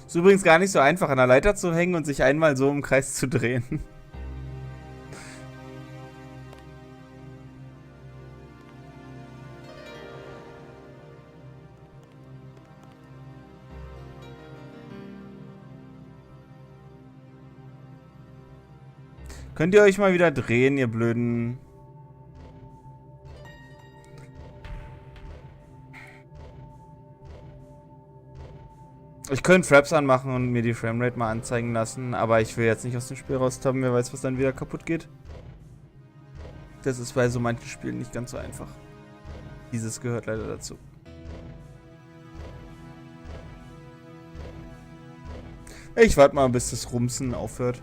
Ist übrigens gar nicht so einfach, an der Leiter zu hängen und sich einmal so im Kreis zu drehen. Könnt ihr euch mal wieder drehen, ihr blöden... Ich könnte Fraps anmachen und mir die Framerate mal anzeigen lassen, aber ich will jetzt nicht aus dem Spiel raustappen, wer weiß, was dann wieder kaputt geht. Das ist bei so manchen Spielen nicht ganz so einfach. Dieses gehört leider dazu. Ich warte mal, bis das Rumsen aufhört.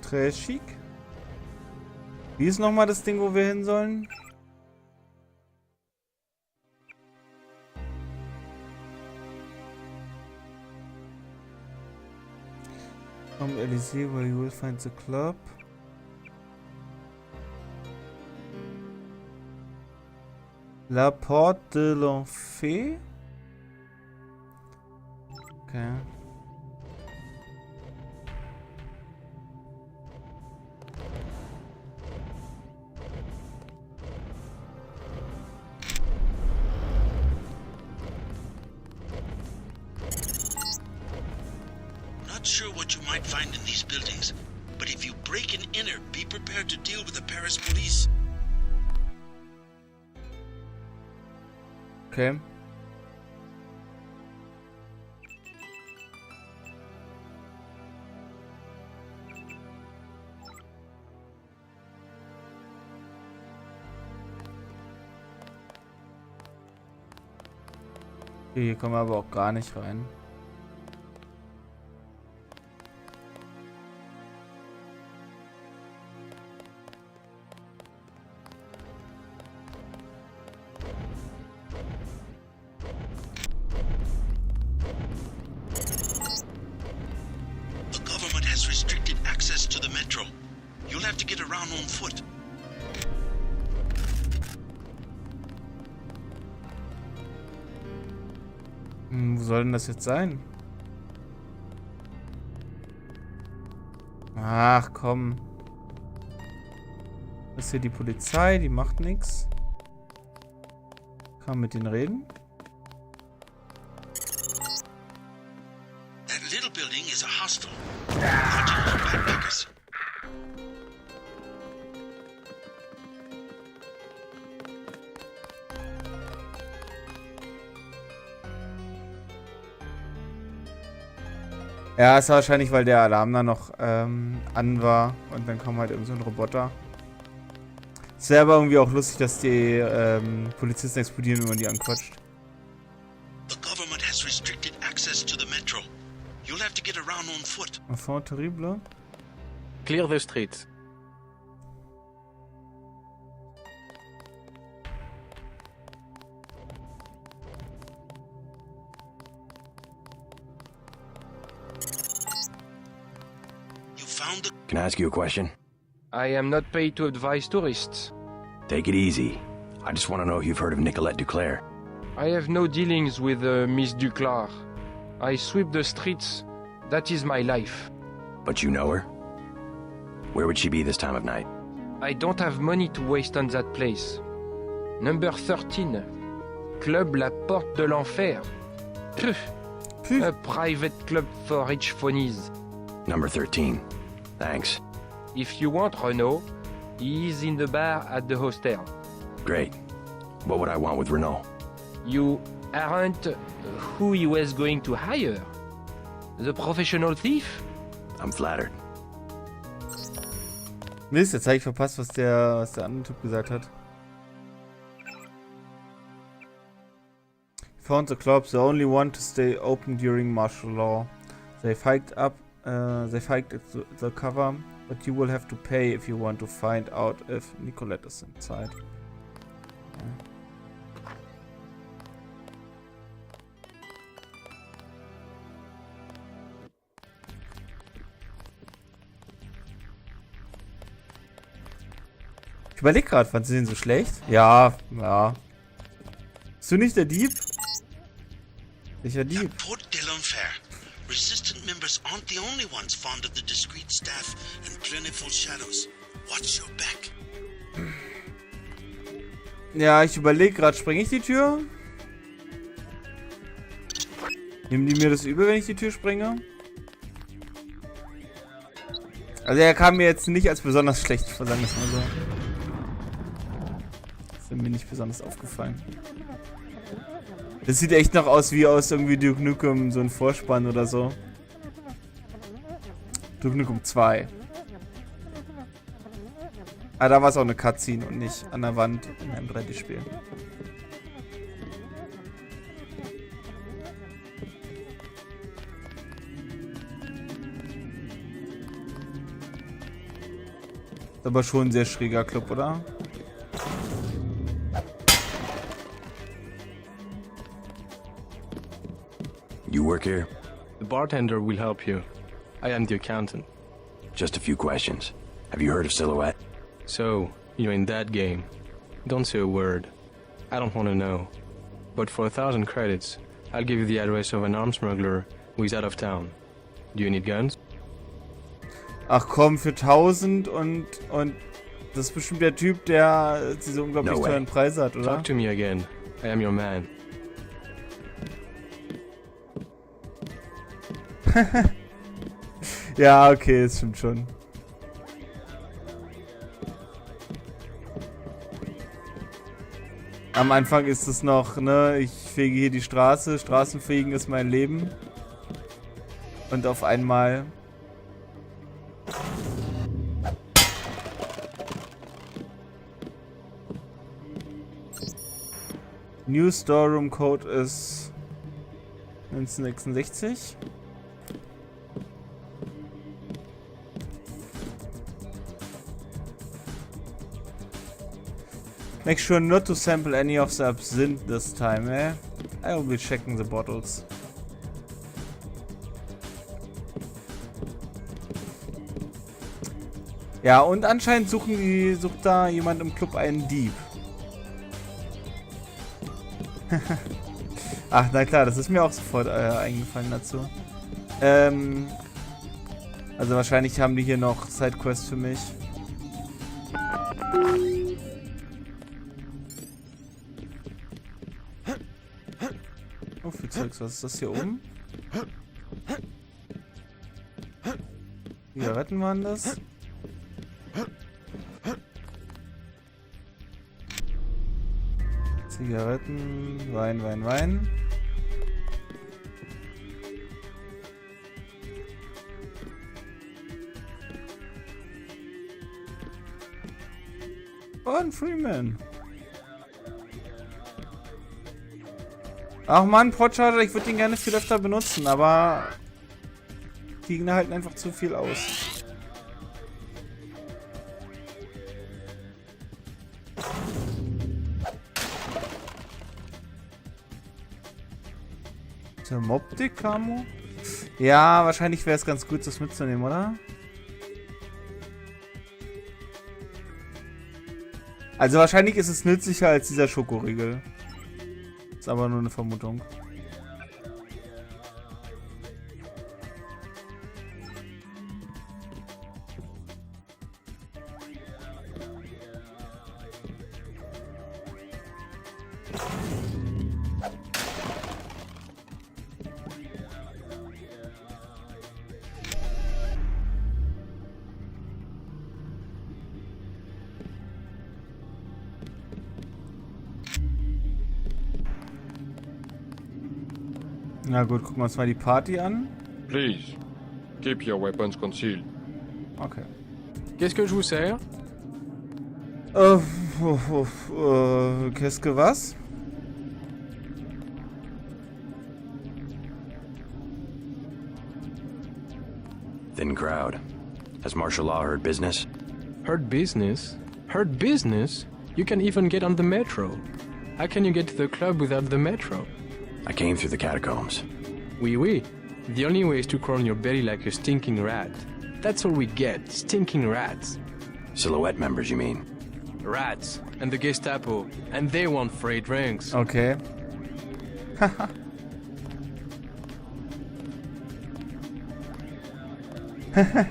Trashig. Wie ist nochmal das Ding, wo wir hin sollen? Elysée, where you will find the club. La Porte de l'Enfer. Okay. Sure what you might find in these buildings, but if you break and enter, be prepared to deal with the Paris police. Okay. Hier kommen wir aber auch gar nicht rein. Restricted access to the metro. You'll have to get around on foot. Wo soll denn das jetzt sein? Ach komm. Das ist hier die Polizei, die macht nichts. Kann man mit denen reden? That little building is a hostel. Hunting for backpackers. Ja, ist wahrscheinlich, weil der Alarm da noch an war und dann kam halt irgend so ein Roboter. Ist ja aber irgendwie auch lustig, dass die Polizisten explodieren, wenn man die anquatscht. The government has restricted access to the metro. You'll have to get around on foot. Enfant terrible. Clear the streets. Can I ask you a question? I am not paid to advise tourists. Take it easy. I just want to know if you've heard of Nicolette Duclair. I have no dealings with Miss Duclair. I sweep the streets. That is my life. But you know her? Where would she be this time of night? I don't have money to waste on that place. Number 13. Club La Porte de l'Enfer. A private club for rich phonies. Number 13. Thanks. If you want Renault, he is in the bar at the hostel. Great. What would I want with Renault? You aren't who he was going to hire. The professional thief? I'm flattered. Mist, jetzt habe ich verpasst, was der andere Typ gesagt hat. Found the club, the only one to stay open during martial law. They've hiked up They hiked the cover, but you will have to pay if you want to find out if Nicolette is inside. Ich überleg gerade, fandst du den so schlecht? Ja, ja. Bist du nicht der Dieb? Welcher Dieb? Porte de l'enfer. Resistant members aren't the only ones fond of the discreet staff and plentiful shadows. Watch your back. Ja, ich überlege gerade, spreng ich die Tür? Nehmen die mir das übel, wenn ich die Tür sprenge? Also er kam mir jetzt nicht als besonders schlecht vor, sagen wir es mal so. Das ist mir nicht besonders aufgefallen. Das sieht echt noch aus wie aus irgendwie Duke Nukem, so ein Vorspann oder so. Duke Nukem 2. Ah, da war es auch eine Cutscene und nicht an der Wand in einem 3D-Spiel. Ist aber schon ein sehr schräger Club, oder? You work here? The bartender will help you. I am the accountant. Just a few questions. Have you heard of Silhouette? So, you're in that game. Don't say a word. I don't want to know. But for 1,000 credits, I'll give you the address of an arms smuggler who is out of town. Do you need guns? Ach komm, für 1000 und das ist bestimmt der Typ, der diese unglaublich teuren Preise hat, oder? Talk to me again. I am your man. Ja, okay, das stimmt schon. Am Anfang ist es noch, ne, ich fege hier die Straße, Straßenfegen ist mein Leben. Und auf einmal... New Storeroom Code ist 1966. Make sure not to sample any of the absinthe this time, eh? I will be checking the bottles. Ja, und anscheinend sucht da jemand im Club einen Dieb. Ach, na klar, das ist mir auch sofort eingefallen dazu. Also wahrscheinlich haben die hier noch Sidequests für mich. Oh, viel Zeugs. Was ist das hier oben? Zigaretten waren das? Zigaretten, Wein, Wein, Wein. Und Freeman. Ach man, Porte, ich würde den gerne viel öfter benutzen, aber die Gegner halten einfach zu viel aus. Der Mobdick-Camo? Ja, wahrscheinlich wäre es ganz gut, das mitzunehmen, oder? Also wahrscheinlich ist es nützlicher als dieser Schokoriegel. Ist aber nur eine Vermutung. Na gut, gucken wir uns mal die Party an. Please, keep your weapons concealed. Okay. Qu'est-ce que je vous sers? Qu'est-ce que was? thin crowd. Has martial law heard business? Heard business? Heard business? You can even get on the metro. How can you get to the club without the metro? I came through the catacombs. Oui, oui. The only way is to crawl on your belly like a stinking rat. That's all we get, stinking rats. Silhouette members, you mean? Rats. And the Gestapo. And they want free drinks. Okay.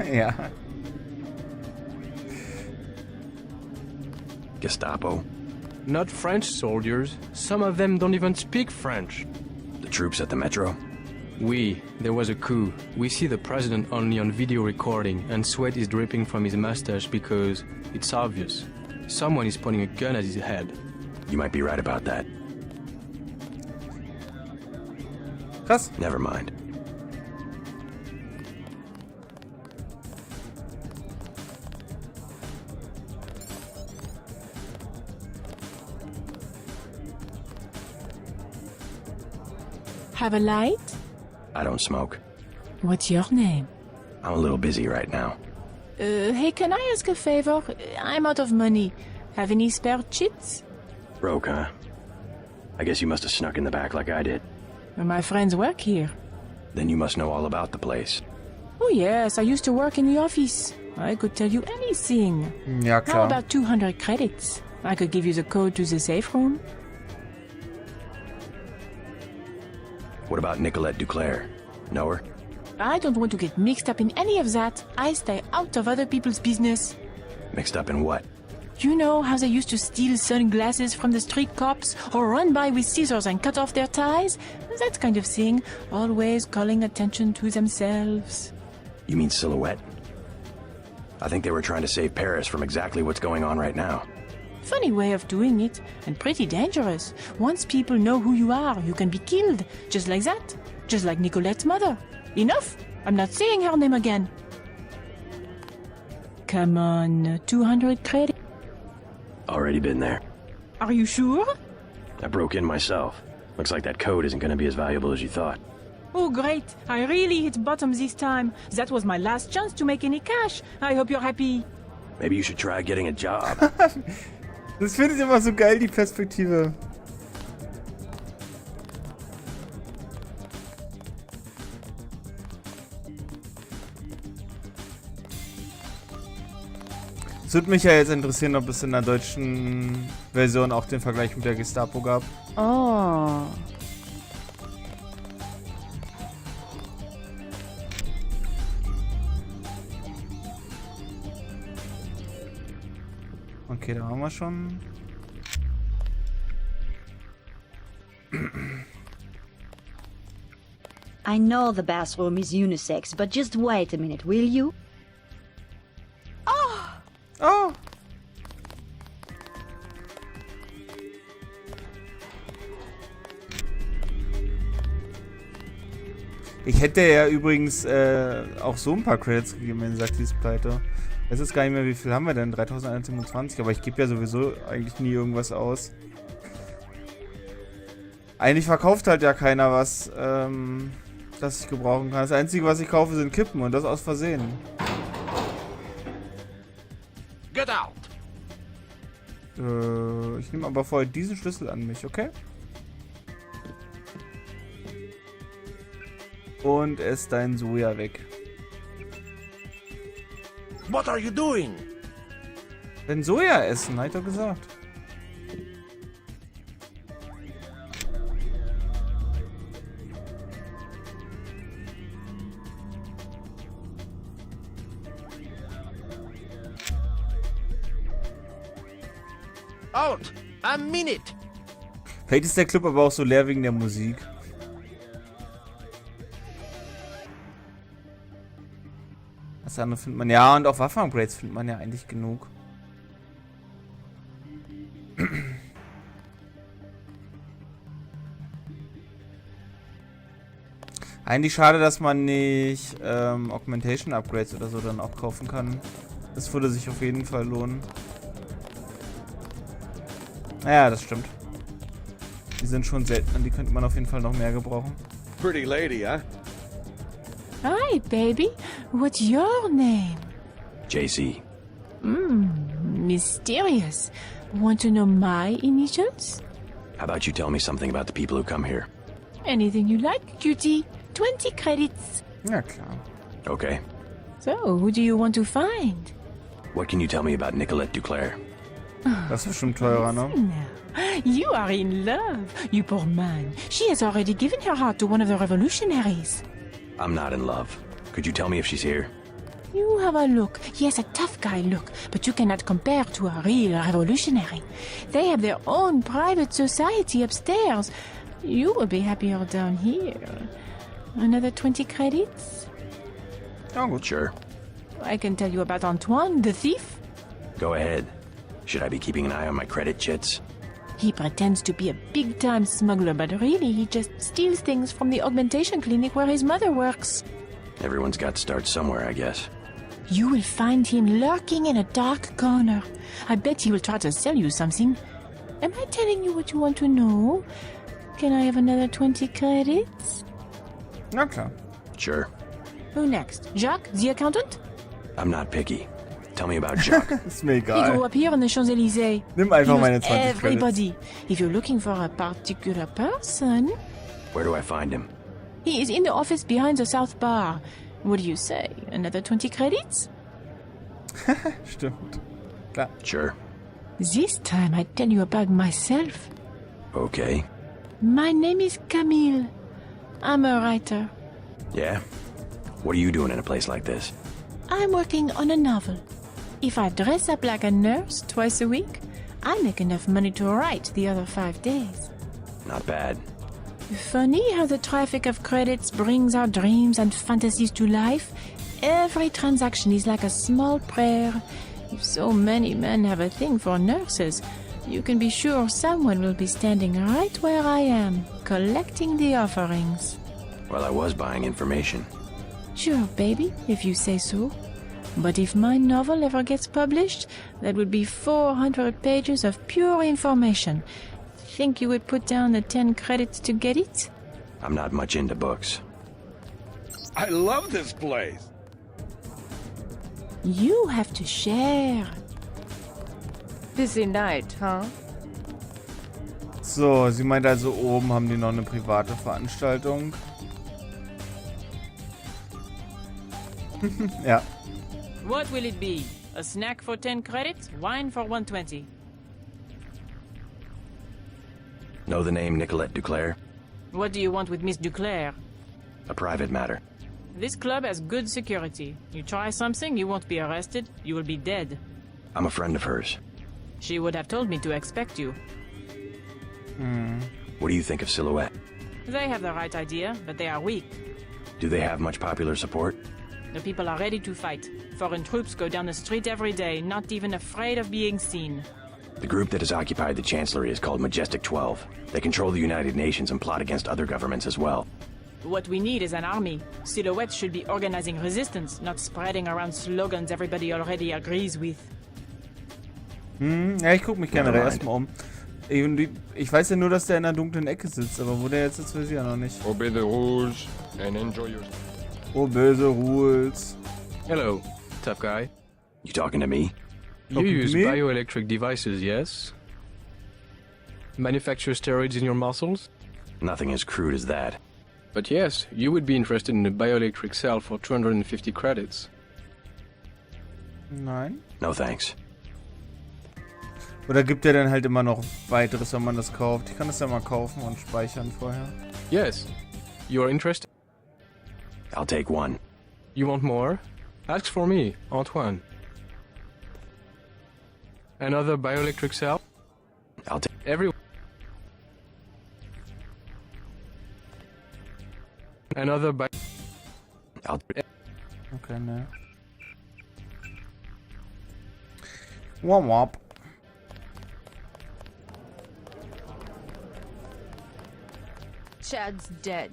Ja. Gestapo? Not French soldiers. Some of them don't even speak French. The troops at the metro? Oui, there was a coup. We see the president only on video recording, and sweat is dripping from his mustache because it's obvious. Someone is pointing a gun at his head. You might be right about that. Krass. Never mind. Have a light? I don't smoke. What's your name? I'm a little busy right now. Hey, can I ask a favor? I'm out of money. Have any spare chits? Broke, huh? I guess you must have snuck in the back like I did. My friends work here. Then you must know all about the place. Oh yes, I used to work in the office. I could tell you anything. Ja, How klar. about 200 credits? I could give you the code to the safe room. What about Nicolette Duclair? Know her? I don't want to get mixed up in any of that. I stay out of other people's business. Mixed up in what? You know how they used to steal sunglasses from the street cops or run by with scissors and cut off their ties? That kind of thing, always calling attention to themselves. You mean Silhouette? I think they were trying to save Paris from exactly what's going on right now. Funny way of doing it, and pretty dangerous. Once people know who you are, you can be killed. Just like that. Just like Nicolette's mother. Enough! I'm not saying her name again. Come on, 200 credits. Already been there. Are you sure? I broke in myself. Looks like that code isn't going to be as valuable as you thought. Oh great, I really hit bottom this time. That was my last chance to make any cash. I hope you're happy. Maybe you should try getting a job. Das finde ich immer so geil, die Perspektive. Es würde mich ja jetzt interessieren, ob es in der deutschen Version auch den Vergleich mit der Gestapo gab. Oh. Okay, da haben wir schon. I know the bathroom is unisex, but just wait a minute, will you? Oh! Ich hätte ja übrigens auch so ein paar Credits gegeben, wenn sie sagt, die ist pleite. Ich weiß jetzt gar nicht mehr, wie viel haben wir denn? 3127, aber ich gebe ja sowieso eigentlich nie irgendwas aus. Eigentlich verkauft halt ja keiner was, das ich gebrauchen kann. Das Einzige, was ich kaufe, sind Kippen und das aus Versehen. Get out! Ich nehme aber vorher diesen Schlüssel an mich, okay? Und ess dein Soja weg. What are you doing? Denn Soja essen, hat er gesagt. Out! A minute! Vielleicht ist der Club aber auch so leer wegen der Musik. Das andere findet man ja, und auch Waffen-Upgrades findet man ja eigentlich genug. Eigentlich schade, dass man nicht Augmentation-Upgrades oder so dann auch kaufen kann. Das würde sich auf jeden Fall lohnen. Naja, das stimmt. Die sind schon selten und die könnte man auf jeden Fall noch mehr gebrauchen. Pretty lady, huh? Hi, baby. What's your name? JC. Mysterious. Want to know my initials? How about you tell me something about the people who come here? Anything you like, cutie. 20 credits. Ja, klar. Okay. So, who do you want to find? What can you tell me about Nicolette Duclair? Das ist bestimmt teurer, ne? Now, you are in love, you poor man. She has already given her heart to one of the revolutionaries. I'm not in love. Could you tell me if she's here? You have a look. He has a tough guy look, but you cannot compare to a real revolutionary. They have their own private society upstairs. You will be happier down here. Another 20 credits? Ja, gut. Sure. I can tell you about Antoine, the thief. Go ahead. Should I be keeping an eye on my credit chits? He pretends to be a big-time smuggler, but really he just steals things from the augmentation clinic where his mother works. Everyone's got to start somewhere, I guess. You will find him lurking in a dark corner. I bet he will try to sell you something. Am I telling you what you want to know? Can I have another 20 credits? Na klar. Sure. Who next? Jacques, the accountant? I'm not picky. Tell me about Jacques. Ist mir He grew egal. up here on the Champs-Élysées. Nimm einfach He knows meine 20 Credits. everybody. If you're looking for a particular person, Where do I find him? he is in the office behind the South Bar. What do you say? Another 20 credits? Stimmt. Klar. Sure. This time I tell you about myself. Okay. My name is Camille. I'm a writer. Yeah? What are you doing in a place like this? I'm working on a novel. If I dress up like a nurse twice a week, I make enough money to write the other 5 days. Not bad. Funny how the traffic of credits brings our dreams and fantasies to life. Every transaction is like a small prayer. If so many men have a thing for nurses, you can be sure someone will be standing right where I am, collecting the offerings. Well, I was buying information. Sure, baby, if you say so. But if my novel ever gets published, that would be 400 pages of pure information. Think you would put down the 10 credits to get it? I'm not much into books. I love this place. You have to share. Busy night, huh? So, sie meint also, oben haben die noch eine private Veranstaltung. Ja. What will it be? A snack for 10 credits? Wine for 120. Know the name Nicolette Duclair? What do you want with Miss Duclair? A private matter. This club has good security. You try something, you won't be arrested. You will be dead. I'm a friend of hers. She would have told me to expect you. What do you think of Silhouette? They have the right idea, but they are weak. Do they have much popular support? The people are ready to fight. Foreign troops go down the street every day, not even afraid of being seen. The group that has occupied the Chancellery is called Majestic 12. They control the United Nations and plot against other governments as well. What we need is an army. Silhouette should be organizing resistance, not spreading around slogans everybody already agrees with. Ja, ich guck mich generell Nevermind. erstmal um. Ich weiß ja nur, dass der in der dunklen Ecke sitzt, aber wo der jetzt sitzt, weiß ich ja noch nicht. Obey the rules and enjoy your... Oh, böse Rules. Hello, tough guy. You talking to me? You Talking to use me? bioelectric devices, yes? Manufacture steroids in your muscles? Nothing as crude as that. But yes, you would be interested in a bioelectric cell for 250 credits. Nein. No thanks. Oder gibt er dann halt immer noch weiteres, wenn man das kauft? Ich kann das ja mal kaufen und speichern vorher. Yes. You are interested? I'll take one. You want more? Ask for me, Antoine. Another bioelectric cell? I'll take... Every... Another bi... I'll... Okay, ne. Womp womp. Chad's dead.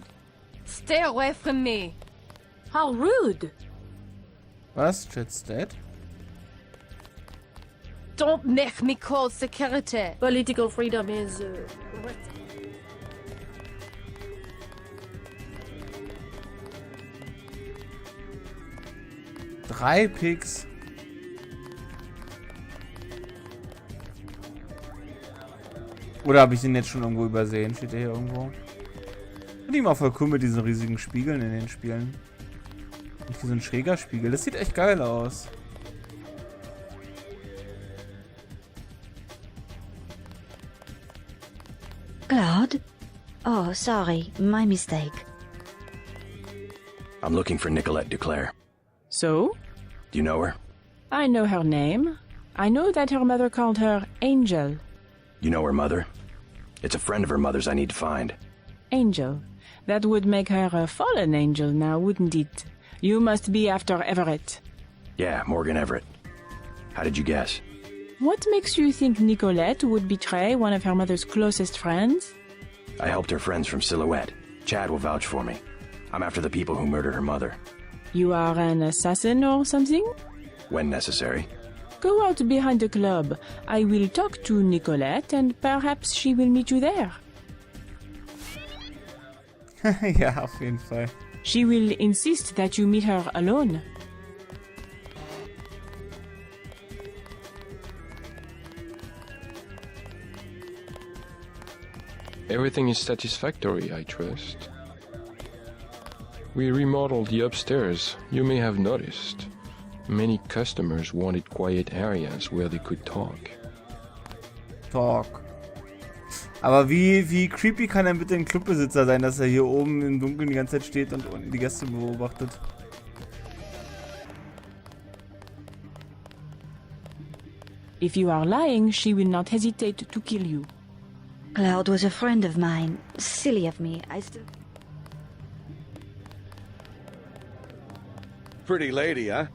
Stay away from me. How rude! Was? Chat's dead? Don't make me call security. Political freedom is... 3 Picks. Oder habe ich den jetzt schon irgendwo übersehen? Steht der hier irgendwo? Finde ich mal voll cool mit diesen riesigen Spiegeln in den Spielen. Und hier so ein schräger Spiegel. Das sieht echt geil aus. Claude? Oh, sorry. My mistake. I'm looking for Nicolette Duclair. So? Do you know her? I know her name. I know that her mother called her Angel. You know her mother? It's a friend of her mother's I need to find. Angel. That would make her a fallen angel now, wouldn't it? You must be after Everett. Yeah, Morgan Everett. How did you guess? What makes you think Nicolette would betray one of her mother's closest friends? I helped her friends from Silhouette. Chad will vouch for me. I'm after the people who murdered her mother. You are an assassin or something? When necessary. Go out behind the club. I will talk to Nicolette and perhaps she will meet you there. Ja, auf jeden Fall. She will insist that you meet her alone. Everything is satisfactory, I trust. We remodeled the upstairs, you may have noticed. Many customers wanted quiet areas where they could talk. Aber wie creepy kann denn bitte ein Clubbesitzer sein, dass er hier oben im Dunkeln die ganze Zeit steht und unten die Gäste beobachtet? If you are lying, she will not hesitate to kill you. Claude was a friend of mine. Silly of me. I still... Pretty lady, huh?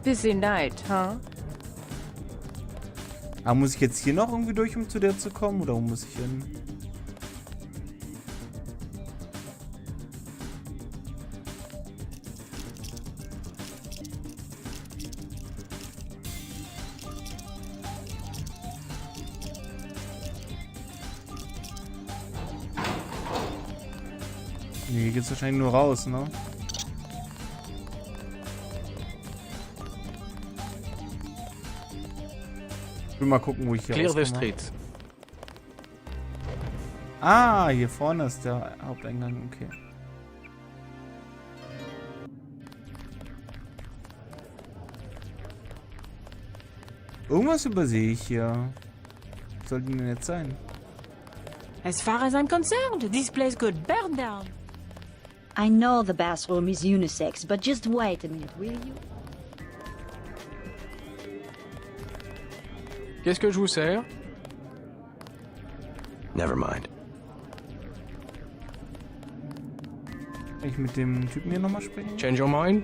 Busy night, huh? Aber muss ich jetzt hier noch irgendwie durch, um zu der zu kommen? Oder wo muss ich hin? Nee, hier geht's wahrscheinlich nur raus, ne? Ich will mal gucken, wo ich hier Clear the rauskomme. street. Ah, hier vorne ist der Haupteingang, okay. Irgendwas übersehe ich hier. Was soll denn jetzt sein? As far as I'm concerned, this place could burn down. I know the bathroom is unisex, but just wait a minute, will you? Qu'est-ce que je vous sers? Never mind. Kann ich mit dem Typen hier nochmal sprechen? Change your mind?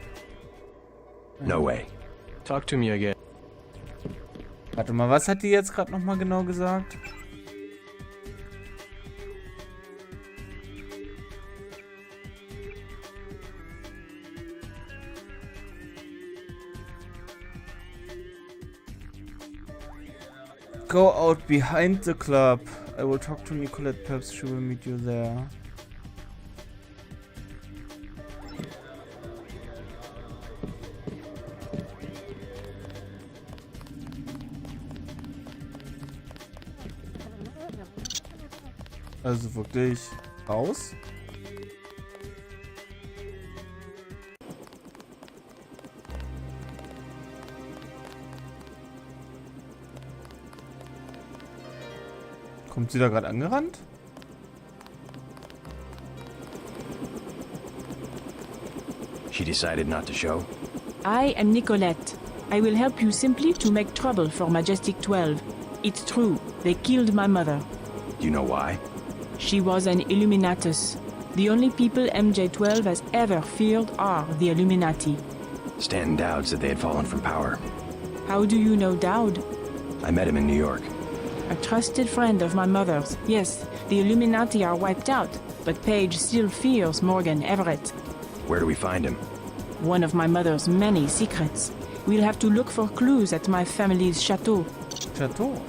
No way. Talk to me again. Warte mal, was hat die jetzt gerade nochmal genau gesagt? Go out behind the club. I will talk to Nicolette. Perhaps she will meet you there. Also wirklich raus? Kommt sie da gerade angerannt? She decided not to show? I am Nicolette. I will help you simply to make trouble for Majestic 12. It's true, they killed my mother. Do you know why? She was an Illuminatus. The only people MJ12 has ever feared are the Illuminati. Stanton Dowd said they had fallen from power. How do you know Dowd? I met him in New York. A trusted friend of my mother's. Yes, the Illuminati are wiped out, but Paige still fears Morgan Everett. Where do we find him? One of my mother's many secrets. We'll have to look for clues at my family's chateau. Chateau?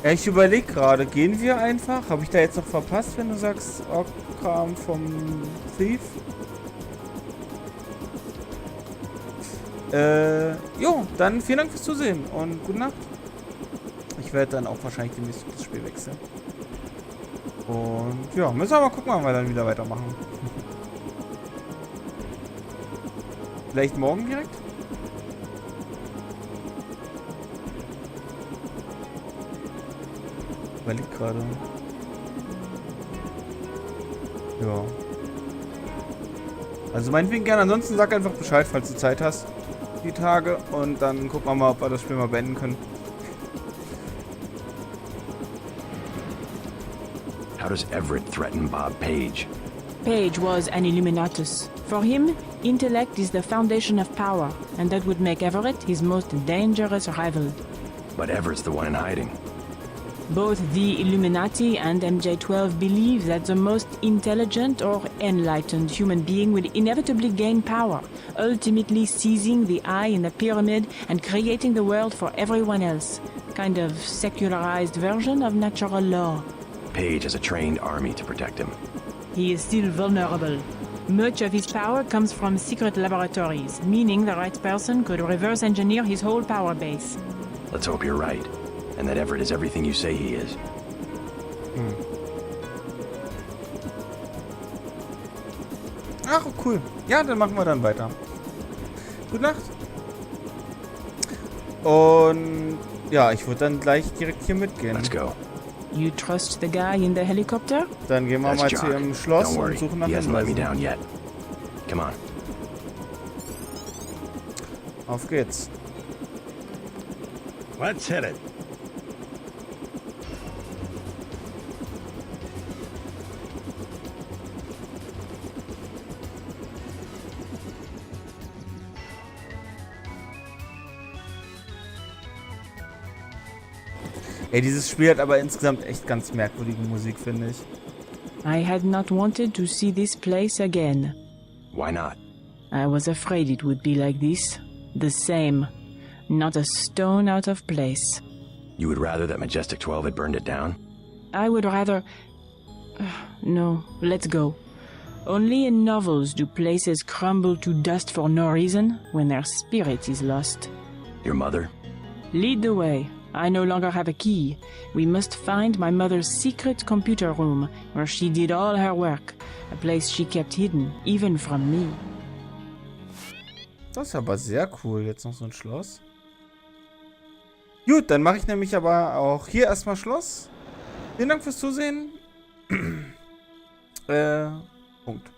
Ja, ich überlege gerade, gehen wir einfach? Habe ich da jetzt noch verpasst, wenn du sagst, Ork-Kram vom Thief? Jo, dann vielen Dank fürs Zusehen und gute Nacht. Ich werde dann auch wahrscheinlich demnächst das Spiel wechseln. Und ja, müssen wir mal gucken, wann wir dann wieder weitermachen. Vielleicht morgen direkt? Überlegt gerade. Ja. Also meinetwegen gerne. Ansonsten sag einfach Bescheid, falls du Zeit hast. Die Tage. Und dann gucken wir mal, ob wir das Spiel mal beenden können. How does Everett threaten Bob Page? Page was an Illuminatus. For him, intellect is the foundation of power, and that would make Everett his most dangerous rival. But Everett's the one in hiding. Both the Illuminati and MJ-12 believe that the most intelligent or enlightened human being will inevitably gain power, ultimately seizing the eye in the pyramid and creating the world for everyone else. Kind of secularized version of natural law. Page has a trained army to protect him. He is still vulnerable. Much of his power comes from secret laboratories, meaning the right person could reverse engineer his whole power base. Let's hope you're right, and that Everett is everything you say he is. Ach, cool. Ja, dann machen wir dann weiter. Gute Nacht. Und ja, ich würde dann gleich direkt hier mitgehen. Let's go. You trust the guy in the helicopter? Dann gehen wir That's mal John. zu ihrem Schloss Don't worry, und suchen nach he hasn't let me Hinweisen. down yet. Come on. Auf geht's. Let's hit it. Ey, dieses Spiel hat aber insgesamt echt ganz merkwürdige Musik, finde ich. I had not wanted to see this place again. Why not? I was afraid it would be like this. The same. Not a stone out of place. You would rather that Majestic 12 had burned it down? I would rather... No, let's go. Only in novels do places crumble to dust for no reason when their spirit is lost. Your mother? Lead the way. I no longer have a key. We must find my mother's secret computer room, where she did all her work. A place she kept hidden, even from me. Das ist aber sehr cool. Jetzt noch so ein Schloss. Gut, dann mache ich nämlich aber auch hier erstmal Schluss. Vielen Dank fürs Zusehen. Punkt.